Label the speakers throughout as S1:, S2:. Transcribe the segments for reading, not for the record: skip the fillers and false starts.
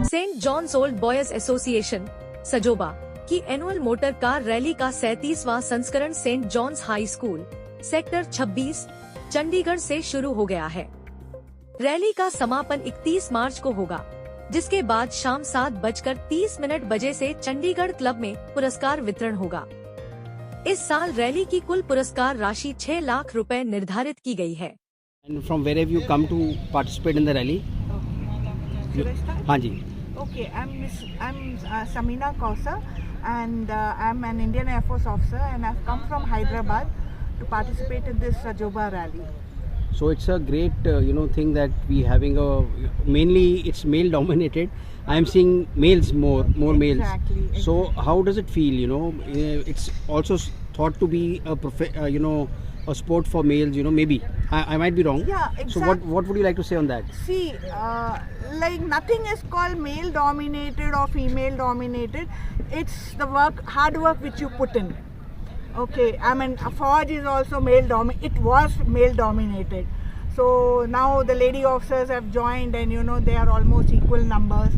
S1: Saint John's old boys association SJOBA की annual motor car rally का 37वां संस्करण Saint John's high school sector 26 Chandigarh से शुरू हो गया है। रैली का समापन 31 मार्च को होगा, जिसके बाद शाम 7:30 बजे से चंडीगढ़ क्लब में पुरस्कार वितरण होगा। इस साल रैली की कुल पुरस्कार राशि 6 लाख रुपए निर्धारित की गई है।
S2: And from where have you come to participate in the rally?
S3: Should I start?
S2: हाँ जी.
S3: Okay, I'm Samina Kausa, and I'm an Indian Air Force officer, and I've come from Hyderabad to participate in this Sajoba rally.
S2: So it's a great thing that we having mainly it's male dominated. I am seeing males more males.
S3: Exactly.
S2: So how does it feel? It's also thought to be a sport for males. Maybe I might be wrong.
S3: Yeah, exactly.
S2: So what would you like to say on that?
S3: See, like nothing is called male dominated or female dominated. It's the hard work which you put in. Okay, I mean Forge is also it was male dominated. So now the lady officers have joined, and they are almost equal numbers.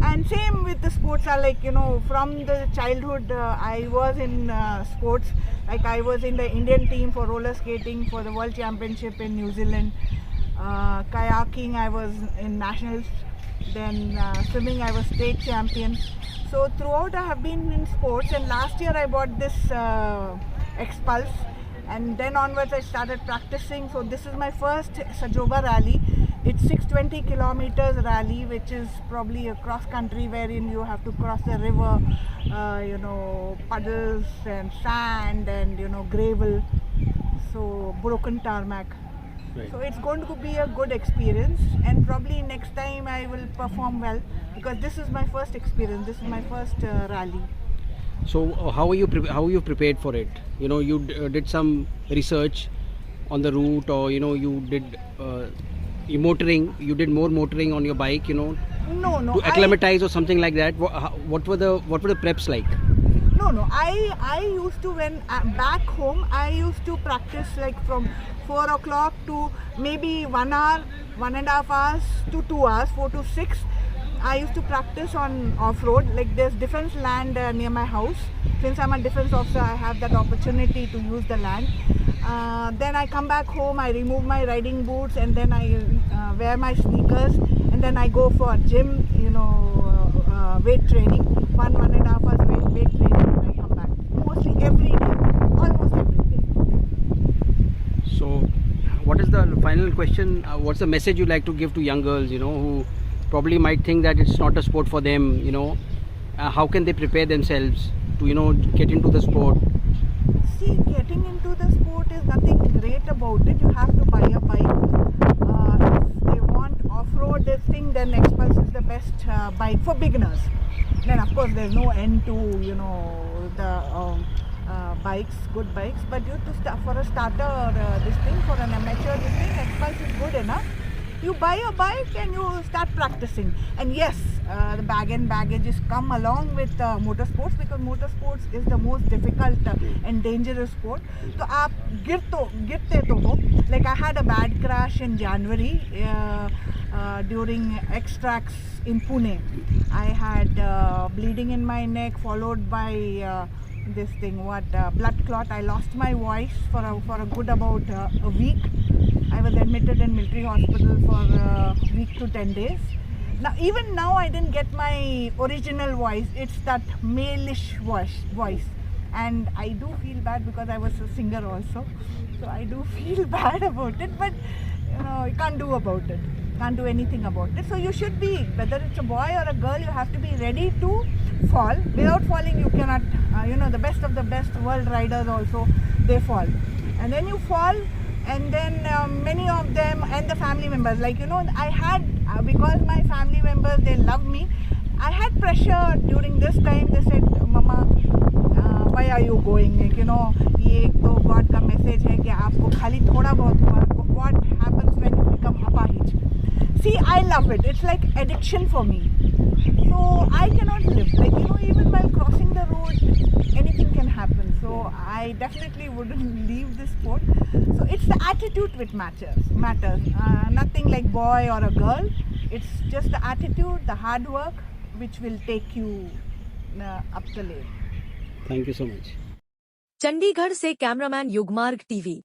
S3: And same with the sports are like, from the childhood I was in sports. Like I was in the Indian team for roller skating for the World Championship in New Zealand. Kayaking I was in nationals. Then swimming I was state champion. So throughout I have been in sports, and last year I bought this Expulse, and then onwards I started practicing. So this is my first Sajoba rally. It's 620 kilometers rally, which is probably a cross country wherein you have to cross the river, puddles and sand and gravel, so broken tarmac.
S2: Right.
S3: So it's going to be a good experience, and probably next time I will perform well, because this is my first experience. This is my first rally.
S2: So how are you prepared for it? You did some research on the route, or you did motoring. You did more motoring on your bike,
S3: No.
S2: to acclimatize or something like that. What were the preps like?
S3: No. I used to, when back home, I used to practice like from 4 o'clock to maybe 1 hour, 1.5 hours to 2 hours, 4 to 6. I used to practice on off-road. Like there's defense land near my house. Since I'm a defense officer, I have that opportunity to use the land. Then I come back home, I remove my riding boots, and then I wear my sneakers, and then I go for gym, weight training, 1.5 hours weight training, and I come back. Mostly every day, almost every day.
S2: So what is the final question? What's the message you'd like to give to young girls, who probably might think that it's not a sport for them? How can they prepare themselves to get into the sport?
S3: See, getting into the sport is nothing great about it. You have to buy a bike. If they want off-road this thing, then Expulse is the best bike for beginners. Then of course there's no end to the bikes, good bikes. But you to for a starter this thing, for an amateur this thing, Expulse is good enough. You buy a bike and you start practicing. And yes, the bag and baggages come along with motorsports, because motorsports is the most difficult and dangerous sport. So aap girte to ho. Like I had a bad crash in January during X-Tracks in Pune. I had bleeding in my neck, followed by this thing, blood clot. I lost my voice for a good about a week. I was admitted in military hospital for a week to 10 days. Now, even now, I didn't get my original voice. It's that male-ish voice. And I do feel bad, because I was a singer also. So I do feel bad about it, but you can't do about it. Can't do anything about it. So you should be, whether it's a boy or a girl, you have to be ready to fall. Without falling, you cannot, the best of the best world riders also, they fall. And then you fall, and then many of them, and the family members, like I had, because my family members, they love me, I had pressure during this time. They said, Mama, why are you going? Like, ये एक तो God का message है कि आपको खाली थोड़ा बहुत हुआ. What happens when you become apahiz? See, I love it. It's like addiction for me. So I cannot live. Like, even while crossing the road, anything can happen. So I definitely wouldn't leave this sport. So it's the attitude which matters. Nothing like boy or a girl. It's just the attitude, the hard work, which will take you up the lane.
S2: Thank you so much.
S1: Chandigarh से cameraman Yugmarg TV.